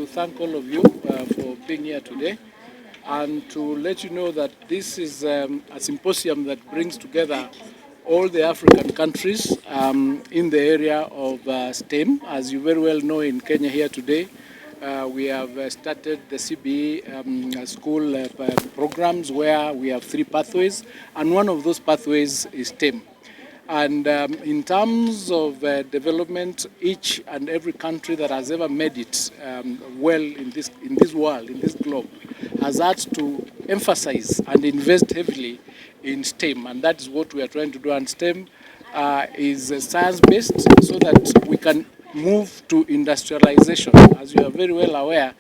to thank all of you for being here today and to let you know that this is a symposium that brings together all the African countries in the area of STEM. As you very well know, in Kenya here today, we have started the CBE school programs where we have 3 pathways, and one of those pathways is STEM. And in terms of development, each and every country that has ever made it well in this world, in this globe, has had to emphasize and invest heavily in STEM, and that is what we are trying to do. And STEM is science-based, so that we can move to industrialization. As you are very well aware,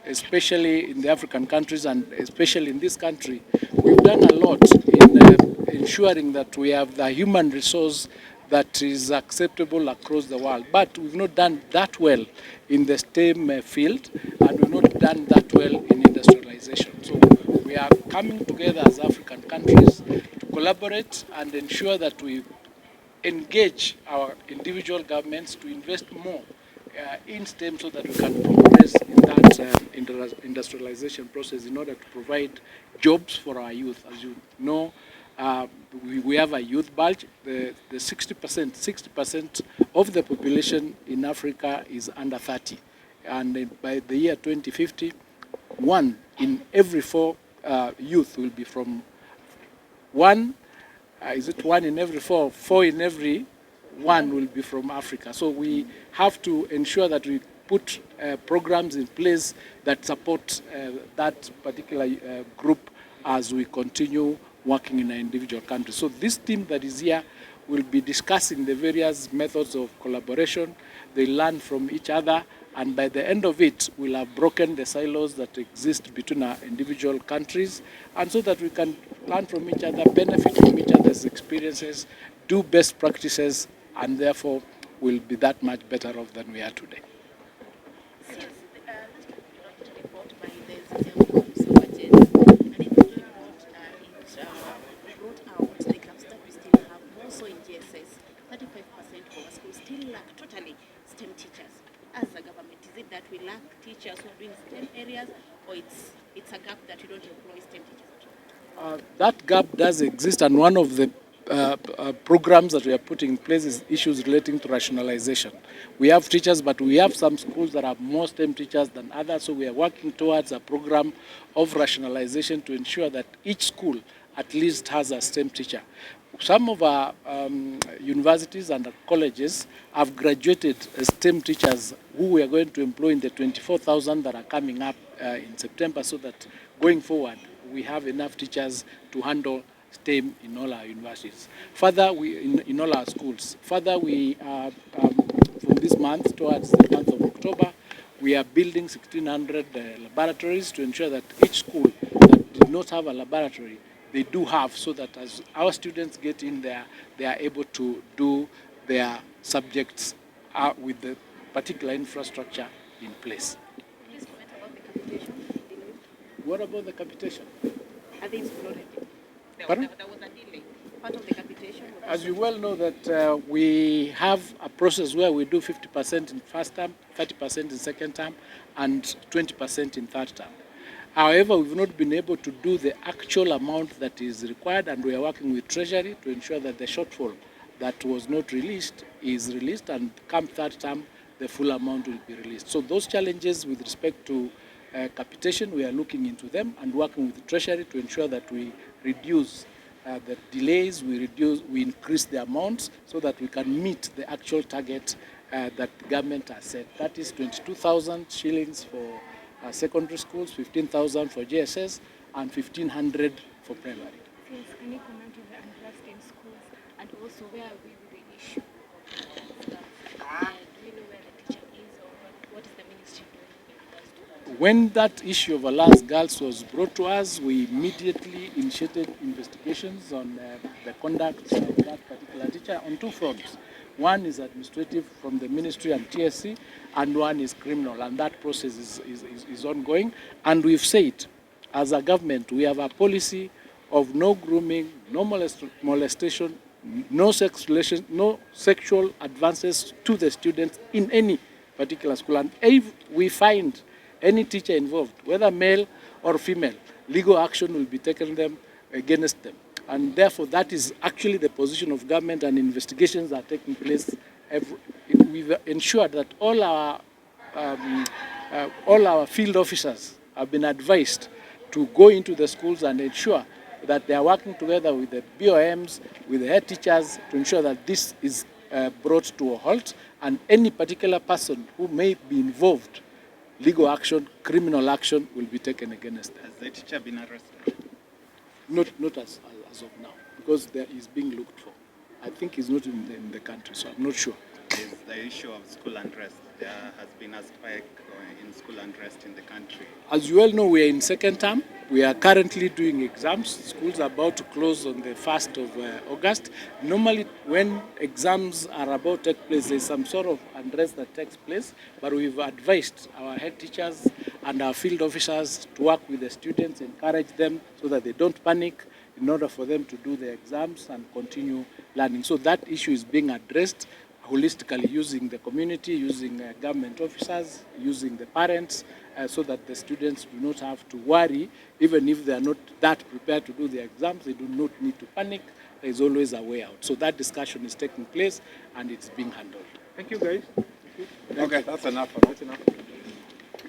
especially in the African countries and especially in this country, we've done a lot in ensuring that we have the human resource that is acceptable across the world. But we've not done that well in the STEM field, and we've not done that well in industrialization. So we are coming together as African countries to collaborate and ensure that we engage our individual governments to invest more in STEM, so that we can progress in that industrialization process in order to provide jobs for our youth. As you know, we have a youth bulge. The 60% of the population in Africa is under 30. And by the year 2050, 1 in every 4 youth will be from 1 in every 4? 4 in every 1 will be from Africa. So we have to ensure that we put programs in place that support that particular group as we continue working in our individual countries. So this team that is here will be discussing the various methods of collaboration. They learn from each other, and by the end of it, we'll have broken the silos that exist between our individual countries, and so that we can learn from each other, benefit from each other's experiences, do best practices, and therefore will be that much better off than we are today. That we lack teachers who are doing STEM areas, or it's a gap that we don't employ STEM teachers at all? That gap does exist, and one of the programs that we are putting in place is issues relating to rationalization. We have teachers, but we have some schools that have more STEM teachers than others, so we are working towards a program of rationalization to ensure that each school at least has a STEM teacher. Some of our universities and colleges have graduated STEM teachers who we are going to employ in the 24,000 that are coming up in September, so that going forward we have enough teachers to handle STEM in all our universities. Further, in all our schools. Further, we from this month towards the month of October, we are building 1,600 laboratories to ensure that each school that did not have a laboratory, they do have, so that as our students get in there, they are able to do their subjects with the particular infrastructure in place. Please comment about the capitation. What about the capitation? Are they exploded? There was a delay. Part of the capitation. As you well know that we have a process where we do 50% in first term, 30% in second term, and 20% in third term. However, we've not been able to do the actual amount that is required, and we are working with Treasury to ensure that the shortfall that was not released is released, and come third term, the full amount will be released. So those challenges with respect to capitation, we are looking into them and working with the Treasury to ensure that we reduce the delays, we increase the amounts, so that we can meet the actual target that the government has set. That is 22,000 shillings for secondary schools, 15,000 for JSS, and 1,500 for primary. Yes, any comment on the unrest in schools, and also where are we with the issue of do we know where the teacher is, or what is the ministry doing? When that issue of Allah's girls was brought to us, we immediately initiated investigations on the conduct of that particular teacher on 2 fronts. One is administrative from the ministry and TSC, and one is criminal, and that process is ongoing. And we've said, as a government, we have a policy of no grooming, no molestation, no sex relations, no sexual advances to the students in any particular school. And if we find any teacher involved, whether male or female, legal action will be taken against them. And therefore, that is actually the position of government, and investigations are taking place. We've ensured that all our field officers have been advised to go into the schools and ensure that they are working together with the BOMs, with the head teachers, to ensure that this is brought to a halt, and any particular person who may be involved, legal action, criminal action will be taken against them. Has the teacher been arrested? Not as of now, because there is being looked for. I think he's not in the country, so I'm not sure. There's the issue of school unrest. There has been a spike in school unrest in the country. As you all know, we are in second term. We are currently doing exams. Schools are about to close on the 1st of August. Normally, when exams are about to take place, there's some sort of unrest that takes place, but we've advised our head teachers and our field officers to work with the students, encourage them so that they don't panic, in order for them to do the exams and continue learning. So that issue is being addressed holistically, using the community, using government officers, using the parents, so that the students do not have to worry. Even if they are not that prepared to do the exams, they do not need to panic. There is always a way out. So that discussion is taking place and it's being handled. Thank you, guys. Okay, that's enough. That's enough.